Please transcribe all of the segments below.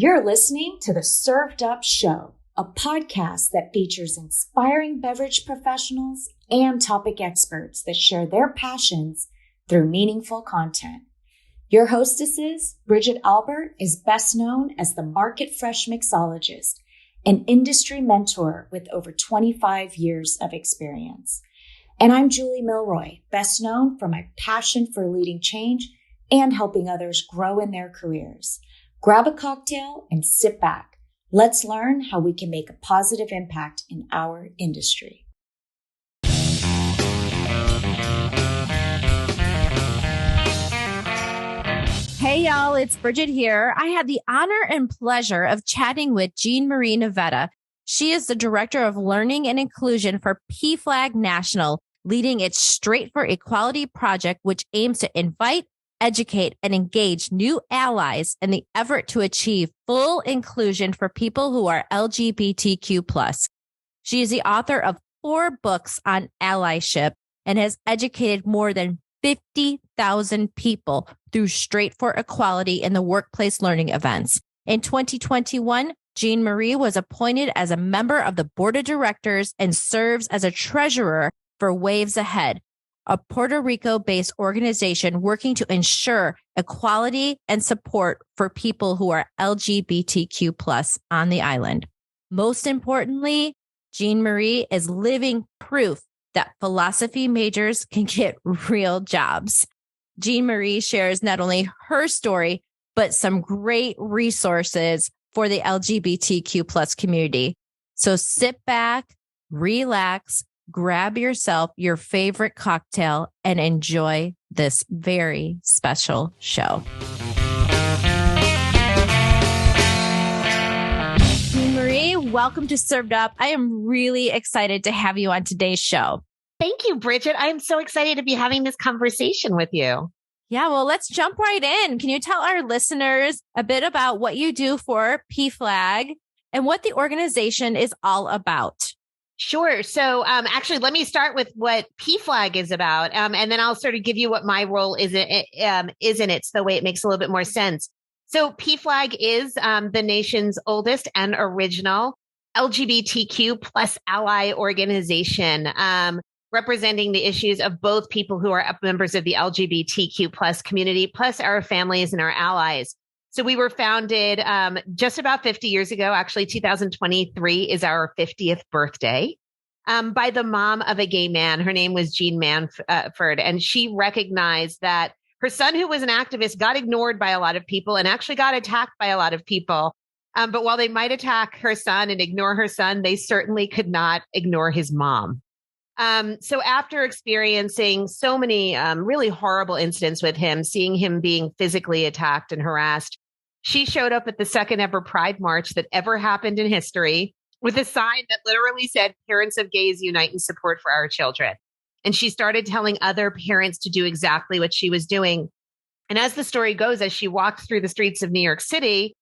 You're listening to the Served Up Show, a podcast that features inspiring beverage professionals and topic experts that share their passions through meaningful content. Your hostesses, Bridget Albert, is best known as the Market Fresh Mixologist, an industry mentor with over 25 years of experience. And I'm Julie Milroy, best known for my passion for leading change and helping others grow in their careers. Grab a cocktail and sit back. Let's learn how we can make a positive impact in our industry. Hey y'all, it's Bridget here. I had the honor and pleasure of chatting with Jean-Marie Navetta. She is the Director of Learning and Inclusion for PFLAG National, leading its Straight for Equality project, which aims to invite, educate, and engage new allies in the effort to achieve full inclusion for people who are LGBTQ+. She is the author of 4 books on allyship and has educated more than 50,000 people through Straight for Equality in the workplace learning events. In 2021, Jean-Marie was appointed as a member of the board of directors and serves as a treasurer for Waves Ahead, a Puerto Rico-based organization working to ensure equality and support for people who are LGBTQ+ on the island. Most importantly, Jean-Marie is living proof that philosophy majors can get real jobs. Jean-Marie shares not only her story, but some great resources for the LGBTQ+ community. So sit back, relax, grab yourself your favorite cocktail, and enjoy this very special show. Jean-Marie, welcome to Served Up. I am really excited to have you on today's show. Thank you, Bridget. I'm so excited to be having this conversation with you. Yeah, well, let's jump right in. Can you tell our listeners a bit about what you do for PFLAG and what the organization is all about? Sure. So actually, let me start with what PFLAG is about, and then I'll sort of give you what my role is in it, so the way it makes a little bit more sense. So PFLAG is the nation's oldest and original LGBTQ plus ally organization, representing the issues of both people who are members of the LGBTQ plus community, plus our families and our allies. So we were founded just about 50 years ago. Actually, 2023 is our 50th birthday, by the mom of a gay man. Her name was Jean Manford, and she recognized that her son, who was an activist, got ignored by a lot of people and actually got attacked by a lot of people. But while they might attack her son and ignore her son, they certainly could not ignore his mom. So after experiencing so many really horrible incidents with him, seeing him being physically attacked and harassed, she showed up at the second ever Pride March that ever happened in history with a sign that literally said, "Parents of gays unite in support for our children." And she started telling other parents to do exactly what she was doing. And as the story goes, as she walked through the streets of New York City,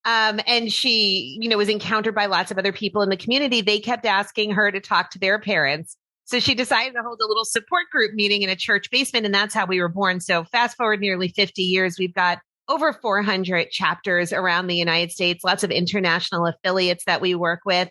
and she, was encountered by lots of other people in the community, they kept asking her to talk to their parents. So she decided to hold a little support group meeting in a church basement, and that's how we were born. So fast forward nearly 50 years, we've got over 400 chapters around the United States, lots of international affiliates that we work with.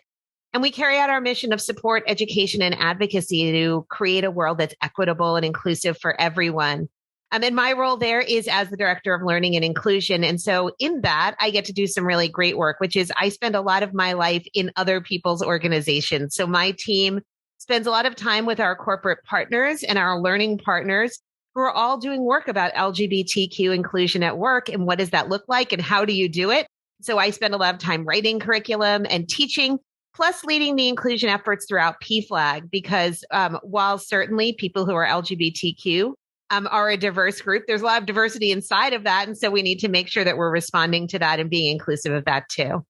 And we carry out our mission of support, education, and advocacy to create a world that's equitable and inclusive for everyone. And my role there is as the Director of Learning and Inclusion. And so in that, I get to do some really great work, which is I spend a lot of my life in other people's organizations. So my team spends a lot of time with our corporate partners and our learning partners who are all doing work about LGBTQ inclusion at work. And what does that look like? And how do you do it? So I spend a lot of time writing curriculum and teaching, plus leading the inclusion efforts throughout PFLAG, because while certainly people who are LGBTQ are a diverse group, there's a lot of diversity inside of that. And so we need to make sure that we're responding to that and being inclusive of that too.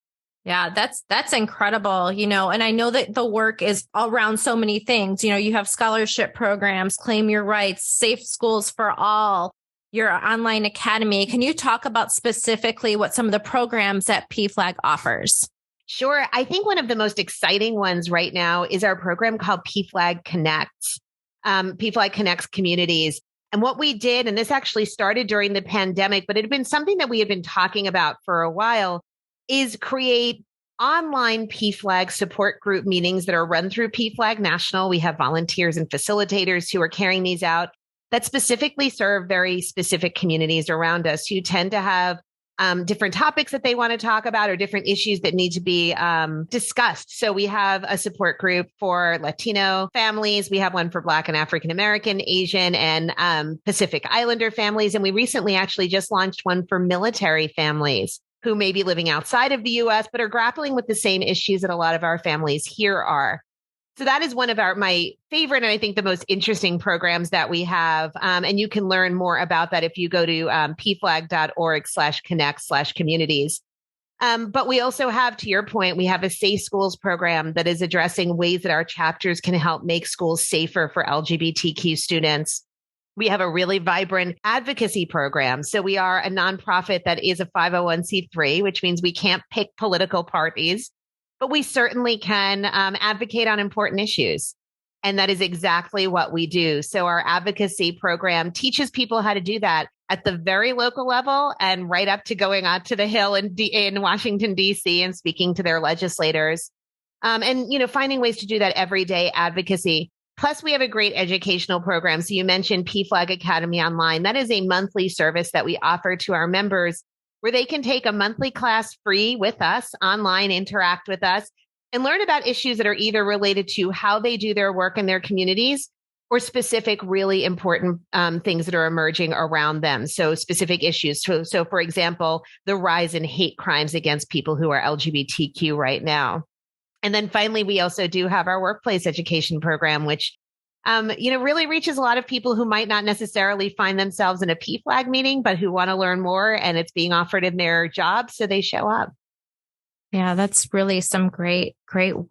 Yeah, that's incredible, and I know that the work is around so many things. You have scholarship programs, Claim Your Rights, Safe Schools for All, your online academy. Can you talk about specifically what some of the programs that PFLAG offers? Sure. I think one of the most exciting ones right now is our program called PFLAG Connects, PFLAG Connects Communities. And what we did, and this actually started during the pandemic, but it had been something that we had been talking about for a while, is create online PFLAG support group meetings that are run through PFLAG National. We have volunteers and facilitators who are carrying these out that specifically serve very specific communities around us who tend to have different topics that they want to talk about or different issues that need to be discussed. So we have a support group for Latino families. We have one for Black and African American, Asian, and Pacific Islander families. And we recently actually just launched one for military families who may be living outside of the U.S., but are grappling with the same issues that a lot of our families here are. So that is one of my favorite and I think the most interesting programs that we have. And you can learn more about that if you go to pflag.org/connect/communities. But we also have, to your point, we have a Safe Schools program that is addressing ways that our chapters can help make schools safer for LGBTQ students. We have a really vibrant advocacy program. So we are a nonprofit that is a 501c3, which means we can't pick political parties, but we certainly can advocate on important issues. And that is exactly what we do. So our advocacy program teaches people how to do that at the very local level and right up to going out to the Hill in Washington, D.C. and speaking to their legislators. And finding ways to do that everyday advocacy. Plus, we have a great educational program. So you mentioned PFLAG Academy Online. That is a monthly service that we offer to our members where they can take a monthly class free with us online, interact with us, and learn about issues that are either related to how they do their work in their communities or specific, really important things that are emerging around them. So specific issues. So for example, the rise in hate crimes against people who are LGBTQ right now. And then finally, we also do have our workplace education program, which really reaches a lot of people who might not necessarily find themselves in a PFLAG meeting, but who want to learn more, and it's being offered in their job, so they show up. Yeah, that's really some great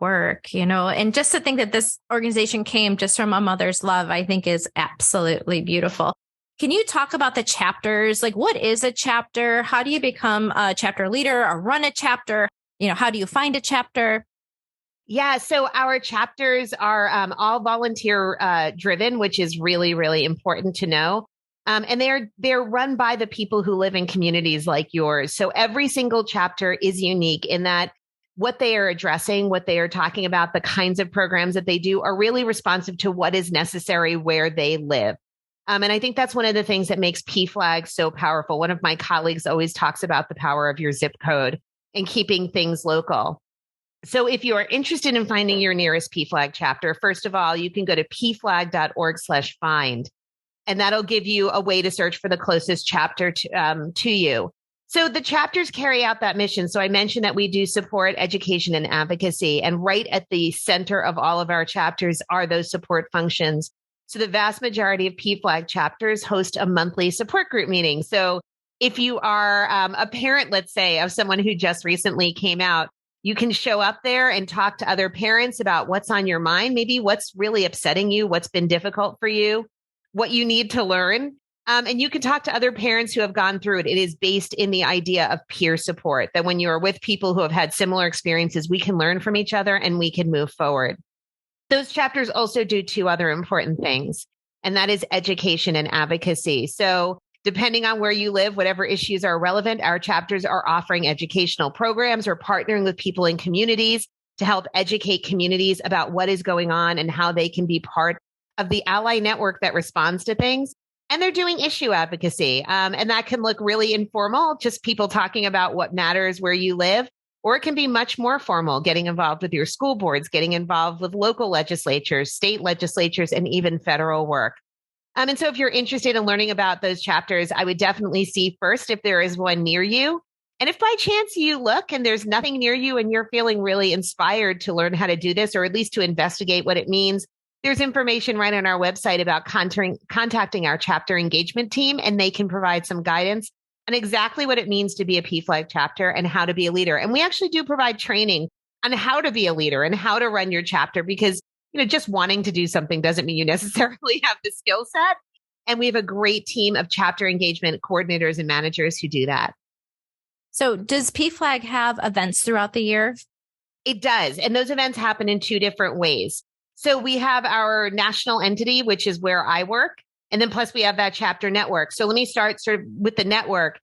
work, and just to think that this organization came just from a mother's love, I think is absolutely beautiful. Can you talk about the chapters? Like, what is a chapter? How do you become a chapter leader or run a chapter? How do you find a chapter? Yeah, so our chapters are all volunteer driven, which is really, really important to know. And they're run by the people who live in communities like yours. So every single chapter is unique in that what they are addressing, what they are talking about, the kinds of programs that they do are really responsive to what is necessary where they live. And I think that's one of the things that makes PFLAG so powerful. One of my colleagues always talks about the power of your zip code and keeping things local. So if you are interested in finding your nearest PFLAG chapter, first of all, you can go to pflag.org/find, and that'll give you a way to search for the closest chapter to you. So the chapters carry out that mission. So I mentioned that we do support education and advocacy, and right at the center of all of our chapters are those support functions. So the vast majority of PFLAG chapters host a monthly support group meeting. So if you are a parent, let's say, of someone who just recently came out, you can show up there and talk to other parents about what's on your mind, maybe what's really upsetting you, what's been difficult for you, what you need to learn. And you can talk to other parents who have gone through it. It is based in the idea of peer support, that when you are with people who have had similar experiences, we can learn from each other and we can move forward. Those chapters also do two other important things, and that is education and advocacy. So depending on where you live, whatever issues are relevant, our chapters are offering educational programs or partnering with people in communities to help educate communities about what is going on and how they can be part of the ally network that responds to things. And they're doing issue advocacy. And that can look really informal, just people talking about what matters where you live, or it can be much more formal, getting involved with your school boards, getting involved with local legislatures, state legislatures, and even federal work. And so if you're interested in learning about those chapters, I would definitely see first if there is one near you. And if by chance you look and there's nothing near you and you're feeling really inspired to learn how to do this, or at least to investigate what it means, there's information right on our website about contacting our chapter engagement team, and they can provide some guidance on exactly what it means to be a PFLAG chapter and how to be a leader. And we actually do provide training on how to be a leader and how to run your chapter, because just wanting to do something doesn't mean you necessarily have the skill set. And we have a great team of chapter engagement coordinators and managers who do that. So does PFLAG have events throughout the year? It does. And those events happen in two different ways. So we have our national entity, which is where I work. And then plus we have that chapter network. So let me start sort of with the network.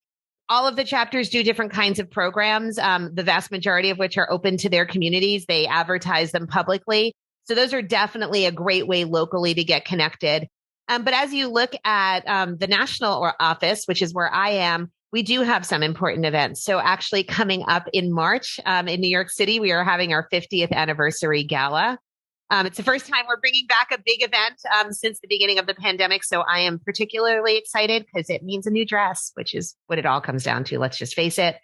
all of the chapters do different kinds of programs, the vast majority of which are open to their communities. They advertise them publicly. So those are definitely a great way locally to get connected. But as you look at the national office, which is where I am, we do have some important events. So actually coming up in March in New York City, we are having our 50th anniversary gala. It's the first time we're bringing back a big event since the beginning of the pandemic. So I am particularly excited because it means a new dress, which is what it all comes down to. Let's just face it.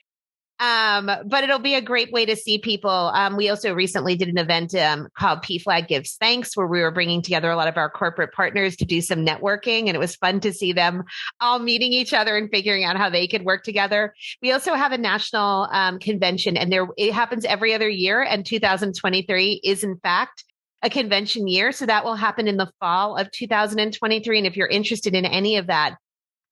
But it'll be a great way to see people. We also recently did an event called PFLAG Gives Thanks, where we were bringing together a lot of our corporate partners to do some networking. And it was fun to see them all meeting each other and figuring out how they could work together. We also have a national convention, and it happens every other year. And 2023 is, in fact, a convention year. So that will happen in the fall of 2023. And if you're interested in any of that,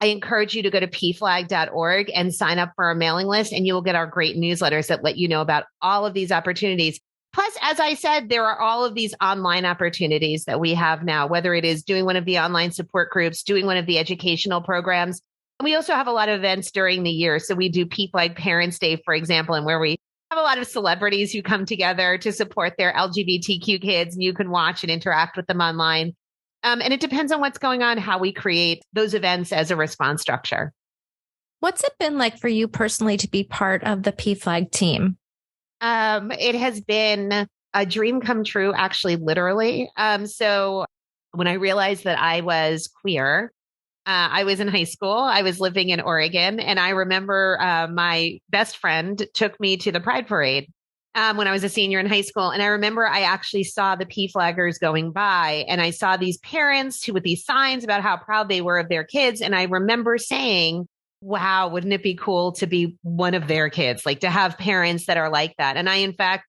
I encourage you to go to pflag.org and sign up for our mailing list, and you will get our great newsletters that let you know about all of these opportunities. Plus, as I said, there are all of these online opportunities that we have now, whether it is doing one of the online support groups, doing one of the educational programs. And we also have a lot of events during the year. So we do PFLAG Parents Day, for example, and where we have a lot of celebrities who come together to support their LGBTQ kids, and you can watch and interact with them online. And it depends on what's going on, how we create those events as a response structure. What's it been like for you personally to be part of the PFLAG team? It has been a dream come true, actually, literally. So when I realized that I was queer, I was in high school. I was living in Oregon. And I remember my best friend took me to the Pride Parade when I was a senior in high school. And I remember I actually saw the PFLAGgers going by, and I saw these parents with these signs about how proud they were of their kids. And I remember saying, wow, wouldn't it be cool to be one of their kids, like to have parents that are like that? And I, in fact,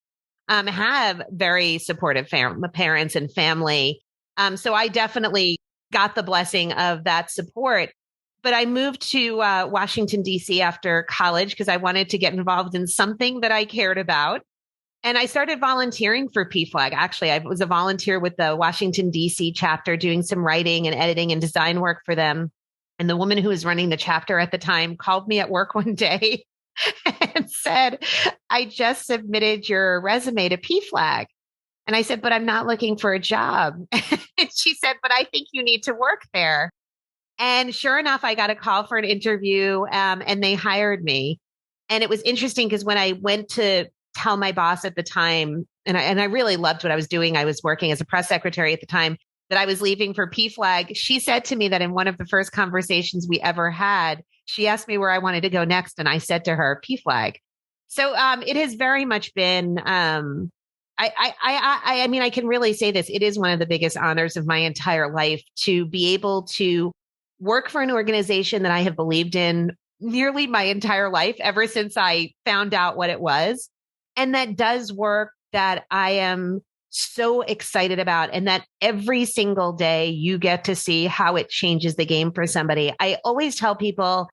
have very supportive parents and family. So I definitely got the blessing of that support. But I moved to Washington, D.C. after college because I wanted to get involved in something that I cared about. And I started volunteering for PFLAG. Actually, I was a volunteer with the Washington, D.C. chapter, doing some writing and editing and design work for them. And the woman who was running the chapter at the time called me at work one day and said, I just submitted your resume to PFLAG. And I said, but I'm not looking for a job. And she said, but I think you need to work there. And sure enough, I got a call for an interview and they hired me. And it was interesting because when I went to tell my boss at the time, and I really loved what I was doing, I was working as a press secretary at the time, that I was leaving for PFLAG. She said to me that in one of the first conversations we ever had, she asked me where I wanted to go next. And I said to her, PFLAG. So it has very much been, I mean, I can really say this. It is one of the biggest honors of my entire life to be able to work for an organization that I have believed in nearly my entire life, ever since I found out what it was. And that does work that I am so excited about, and that every single day you get to see how it changes the game for somebody. I always tell people,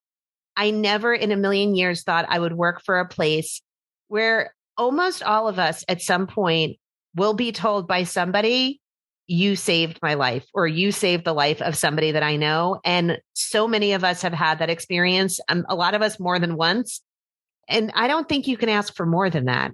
I never in a million years thought I would work for a place where almost all of us at some point will be told by somebody, you saved my life, or you saved the life of somebody that I know. And so many of us have had that experience, a lot of us more than once. And I don't think you can ask for more than that.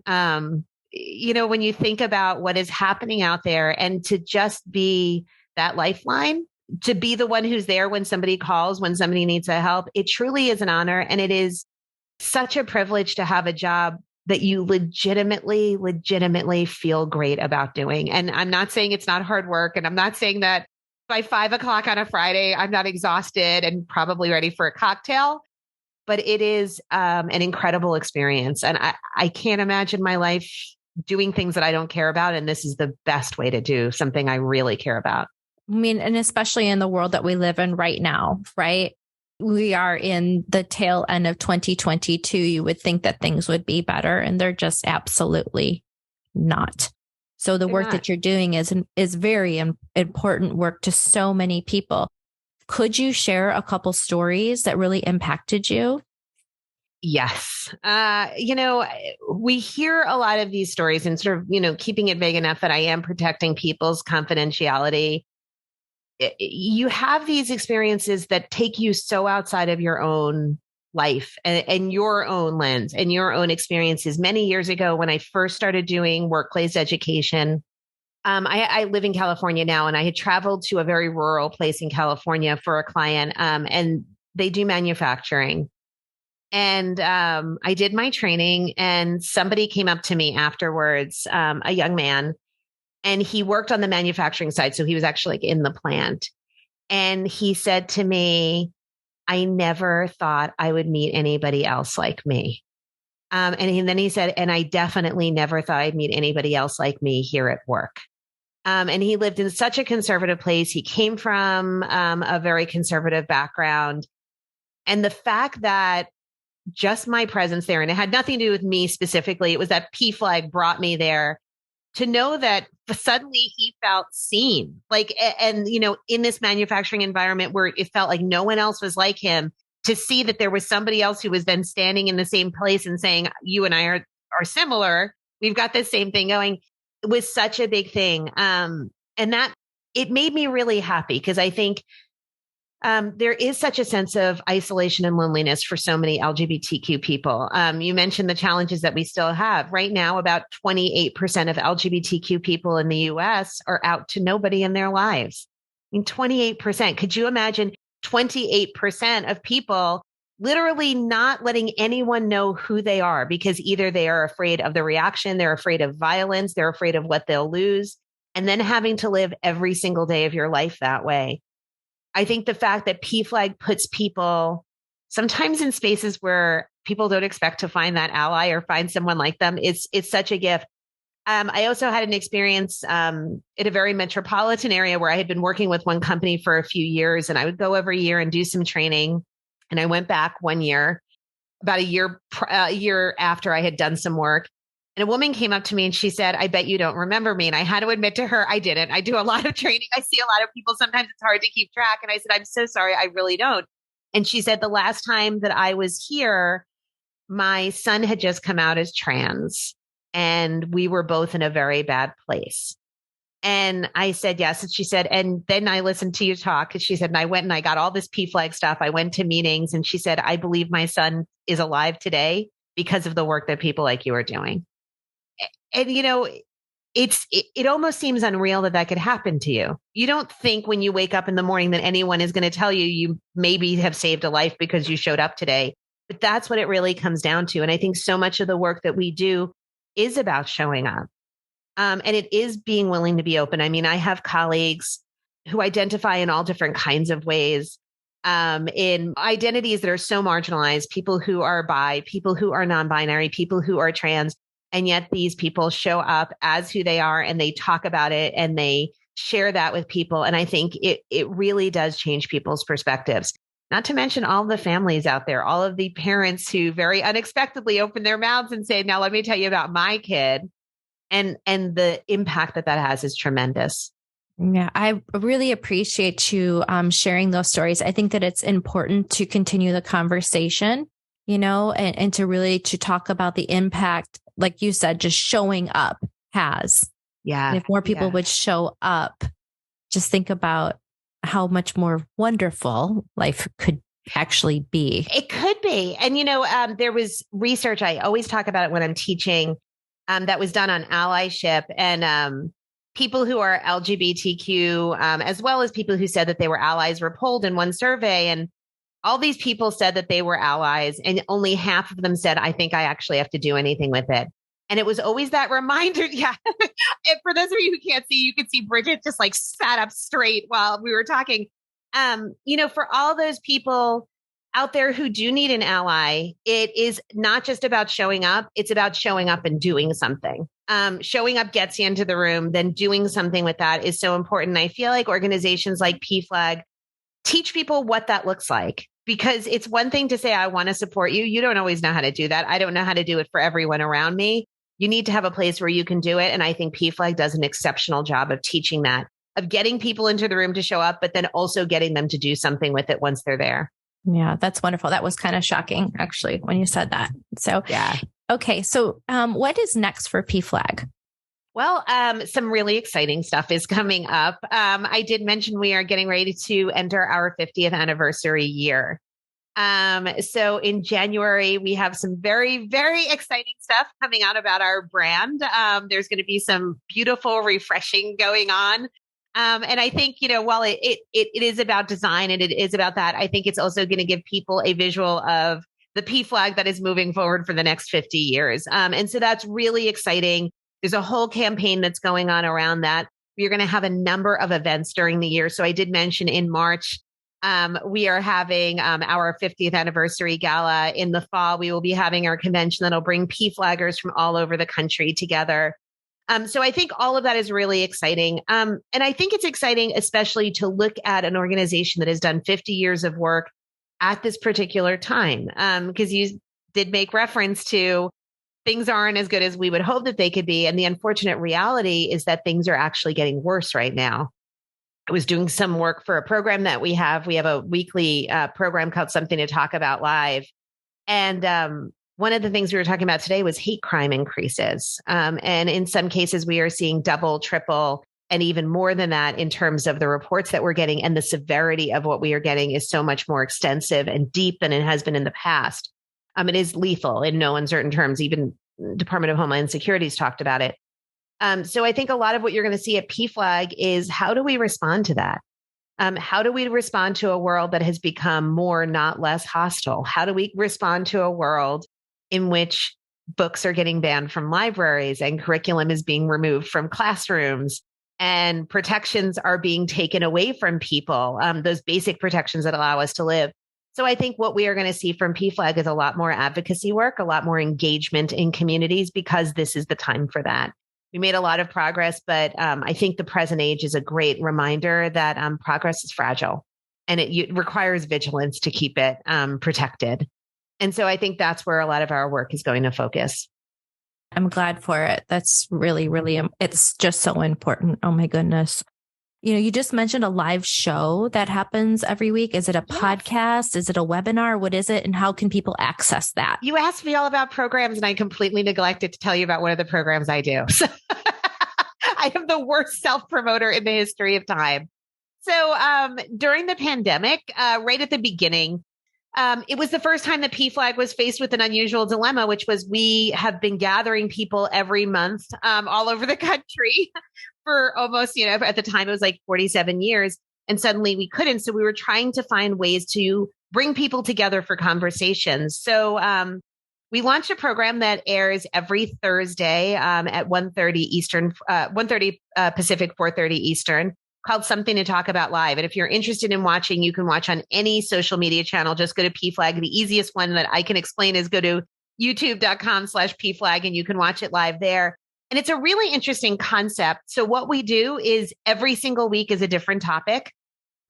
You know, when you think about what is happening out there, and to just be that lifeline, to be the one who's there when somebody calls, when somebody needs a help, it truly is an honor. And it is such a privilege to have a job that you legitimately feel great about doing. And I'm not saying it's not hard work. And I'm not saying that by 5 o'clock on a Friday, I'm not exhausted and probably ready for a cocktail, but it is an incredible experience. And I can't imagine my life doing things that I don't care about. And this is the best way to do something I really care about. I mean, and especially in the world that we live in right now, right? We are in the tail end of 2022. You would think that things would be better, and they're just absolutely not. So the work that you're doing is very important work to so many people. Could you share a couple stories that really impacted you? Yes. You know, we hear a lot of these stories, and sort of, you know, keeping it vague enough that I am protecting people's confidentiality. You have these experiences that take you so outside of your own life and your own lens and your own experiences. Many years ago, when I first started doing workplace education, I live in California now, and I had traveled to a very rural place in California for a client, and they do manufacturing. And I did my training, and somebody came up to me afterwards, a young man, and he worked on the manufacturing side. So he was actually like in the plant. And he said to me, I never thought I would meet anybody else like me. Then he said, and I definitely never thought I'd meet anybody else like me here at work. And he lived in such a conservative place. He came from a very conservative background. And the fact that just my presence there, and it had nothing to do with me specifically, it was that PFLAG brought me there, to know that suddenly he felt seen, like, and, in this manufacturing environment where it felt like no one else was like him, to see that there was somebody else who was then standing in the same place and saying, you and I are similar. We've got this same thing going. It was such a big thing. And that it made me really happy, because I think there is such a sense of isolation and loneliness for so many LGBTQ people. You mentioned the challenges that we still have. Right now, about 28% of LGBTQ people in the US are out to nobody in their lives. I mean, 28%. Could you imagine 28% of people literally not letting anyone know who they are, because either they are afraid of the reaction, they're afraid of violence, they're afraid of what they'll lose, and then having to live every single day of your life that way. I think the fact that PFLAG puts people sometimes in spaces where people don't expect to find that ally or find someone like them, it's such a gift. I also had an experience in a very metropolitan area where I had been working with one company for a few years, and I would go every year and do some training. And I went back one year, about a year after I had done some work. And a woman came up to me and she said, I bet you don't remember me. And I had to admit to her, I didn't. I do a lot of training. I see a lot of people. Sometimes it's hard to keep track. And I said, I'm so sorry. I really don't. And she said, the last time that I was here, my son had just come out as trans, and we were both in a very bad place. And I said, yes. And she said, and then I listened to you talk. And she said, and I went and I got all this PFLAG stuff. I went to meetings, and she said, I believe my son is alive today because of the work that people like you are doing. And, it almost seems unreal that could happen to you. You don't think when you wake up in the morning that anyone is going to tell you you maybe have saved a life because you showed up today. But that's what it really comes down to. And I think so much of the work that we do is about showing up. And it is being willing to be open. I mean, I have colleagues who identify in all different kinds of ways, in identities that are so marginalized, people who are bi, people who are non-binary, people who are trans. And yet these people show up as who they are, and they talk about it, and they share that with people. And I think it really does change people's perspectives. Not to mention all the families out there, all of the parents who very unexpectedly open their mouths and say, now let me tell you about my kid. And the impact that has is tremendous. Yeah, I really appreciate you sharing those stories. I think that it's important to continue the conversation, and to talk about the impact, like you said, just showing up has. Yeah. And if more people would show up, just think about how much more wonderful life could actually be. It could be. And, there was research, I always talk about it when I'm teaching, that was done on allyship, and people who are LGBTQ, as well as people who said that they were allies, were polled in one survey. And all these people said that they were allies, and only half of them said, I think I actually have to do anything with it. And it was always that reminder. Yeah. And for those of you who can't see, you could see Bridget just like sat up straight while we were talking. For all those people out there who do need an ally, it is not just about showing up. It's about showing up and doing something. Showing up gets you into the room, then doing something with that is so important. I feel like organizations like PFLAG teach people what that looks like, because it's one thing to say, I want to support you. You don't always know how to do that. I don't know how to do it for everyone around me. You need to have a place where you can do it. And I think PFLAG does an exceptional job of teaching that, of getting people into the room to show up, but then also getting them to do something with it once they're there. Yeah, that's wonderful. That was kind of shocking, actually, when you said that. So, yeah. Okay. So what is next for PFLAG? Well, some really exciting stuff is coming up. I did mention we are getting ready to enter our 50th anniversary year. So in January, we have some very, very exciting stuff coming out about our brand. There's going to be some beautiful refreshing going on. And I think, while it is about design and it is about that, I think it's also going to give people a visual of the PFLAG that is moving forward for the next 50 years. And so that's really exciting. There's a whole campaign that's going on around that. We're going to have a number of events during the year. So I did mention in March, we are having our 50th anniversary gala. In the fall, we will be having our convention that'll bring PFLAGers from all over the country together. So I think all of that is really exciting. And I think it's exciting, especially to look at an organization that has done 50 years of work at this particular time. Because you did make reference to things aren't as good as we would hope that they could be. And the unfortunate reality is that things are actually getting worse right now. I was doing some work for a program that we have. We have a weekly program called Something to Talk About Live. And one of the things we were talking about today was hate crime increases. And in some cases, we are seeing double, triple, and even more than that in terms of the reports that we're getting. And the severity of what we are getting is so much more extensive and deep than it has been in the past. It is lethal in no uncertain terms. Even Department of Homeland Security has talked about it. So I think a lot of what you're going to see at PFLAG is how do we respond to that? How do we respond to a world that has become more, not less hostile? How do we respond to a world in which books are getting banned from libraries and curriculum is being removed from classrooms and protections are being taken away from people, those basic protections that allow us to live? So I think what we are going to see from PFLAG is a lot more advocacy work, a lot more engagement in communities, because this is the time for that. We made a lot of progress, but I think the present age is a great reminder that progress is fragile and it requires vigilance to keep it protected. And so I think that's where a lot of our work is going to focus. I'm glad for it. That's really, really, it's just so important. Oh my goodness. You just mentioned a live show that happens every week. Is it a podcast? Is it a webinar? What is it? And how can people access that? You asked me all about programs and I completely neglected to tell you about one of the programs I do. So I am the worst self-promoter in the history of time. So during the pandemic, right at the beginning, it was the first time that PFLAG was faced with an unusual dilemma, which was we have been gathering people every month all over the country for almost, at the time it was like 47 years. And suddenly we couldn't. So we were trying to find ways to bring people together for conversations. So we launched a program that airs every Thursday at 1:30 Eastern, 1:30 Pacific, 4:30 Eastern, called Something to Talk About Live. And if you're interested in watching, you can watch on any social media channel. Just go to PFLAG. The easiest one that I can explain is go to youtube.com/PFLAG and you can watch it live there. And it's a really interesting concept. So what we do is every single week is a different topic.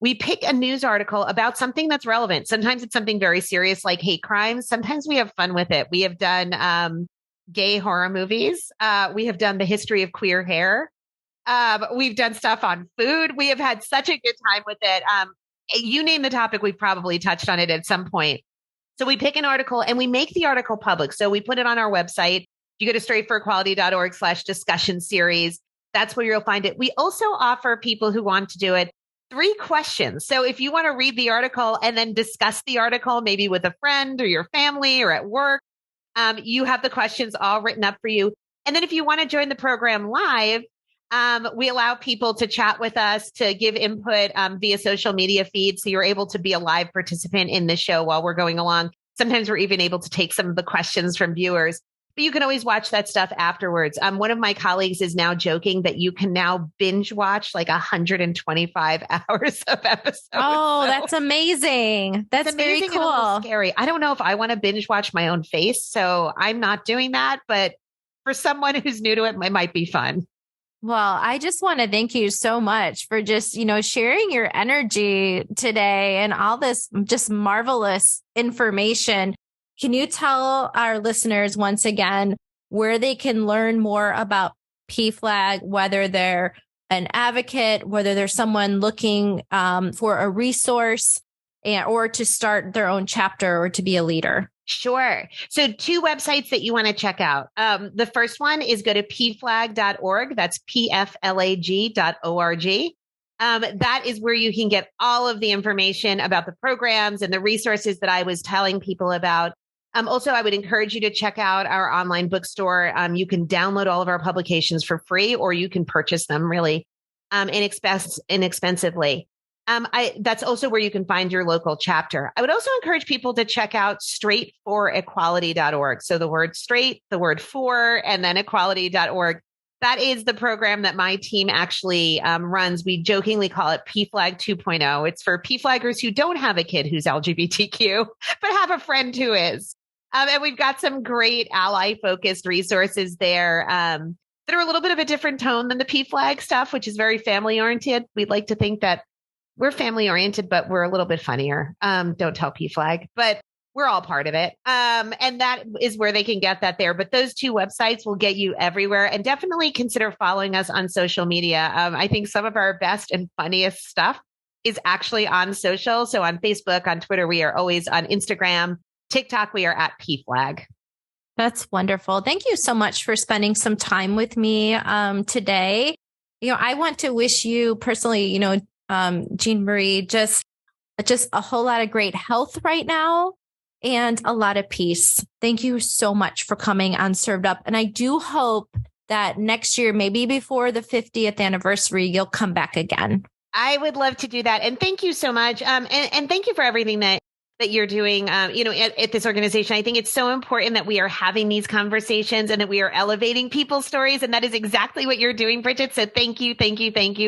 We pick a news article about something that's relevant. Sometimes it's something very serious like hate crimes. Sometimes we have fun with it. We have done gay horror movies. We have done the history of queer hair. We've done stuff on food. We have had such a good time with it. You name the topic, we've probably touched on it at some point. So we pick an article and we make the article public. So we put it on our website. You go to straightforequality.org/discussion series. That's where you'll find it. We also offer people who want to do it 3 questions. So if you want to read the article and then discuss the article, maybe with a friend or your family or at work, you have the questions all written up for you. And then if you want to join the program live, we allow people to chat with us, to give input via social media feeds. So you're able to be a live participant in the show while we're going along. Sometimes we're even able to take some of the questions from viewers. But you can always watch that stuff afterwards. One of my colleagues is now joking that you can now binge watch like 125 hours of episodes. Oh, so that's amazing. That's very cool. And a little scary. I don't know if I want to binge watch my own face, so I'm not doing that. But for someone who's new to it might be fun. Well, I just want to thank you so much for just, sharing your energy today and all this just marvelous information. Can you tell our listeners once again where they can learn more about PFLAG, whether they're an advocate, whether there's someone looking for a resource or to start their own chapter or to be a leader? Sure. So 2 websites that you want to check out. The first one is go to pflag.org. That's pflag.org. that is where you can get all of the information about the programs and the resources that I was telling people about. Also, I would encourage you to check out our online bookstore. You can download all of our publications for free, or you can purchase them really inexpensively. That's also where you can find your local chapter. I would also encourage people to check out straightforequality.org. So the word straight, the word for, and then equality.org. That is the program that my team actually runs. We jokingly call it PFLAG 2.0. It's for PFLAGers who don't have a kid who's LGBTQ, but have a friend who is. And we've got some great ally-focused resources there that are a little bit of a different tone than the PFLAG stuff, which is very family-oriented. We'd like to think that we're family-oriented, but we're a little bit funnier. Don't tell PFLAG, but we're all part of it. And that is where they can get that there. But those two websites will get you everywhere. And definitely consider following us on social media. I think some of our best and funniest stuff is actually on social. So on Facebook, on Twitter, we are always on Instagram. TikTok, we are at PFLAG. That's wonderful. Thank you so much for spending some time with me today. I want to wish you personally, Jean Marie, just a whole lot of great health right now and a lot of peace. Thank you so much for coming on Served Up. And I do hope that next year, maybe before the 50th anniversary, you'll come back again. I would love to do that. And thank you so much. And thank you for everything that you're doing, at this organization. I think it's so important that we are having these conversations and that we are elevating people's stories. And that is exactly what you're doing, Bridget. So thank you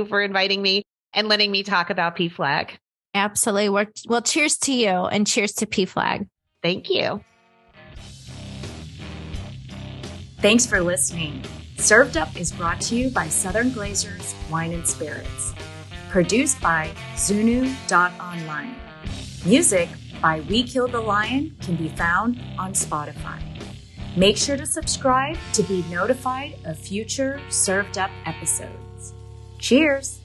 for inviting me and letting me talk about PFLAG. Absolutely. Well, cheers to you and cheers to PFLAG. Thank you. Thanks for listening. Served Up is brought to you by Southern Glazers Wine and Spirits. Produced by Zunu.online. Music by We Killed the Lion can be found on Spotify. Make sure to subscribe to be notified of future Served Up episodes. Cheers!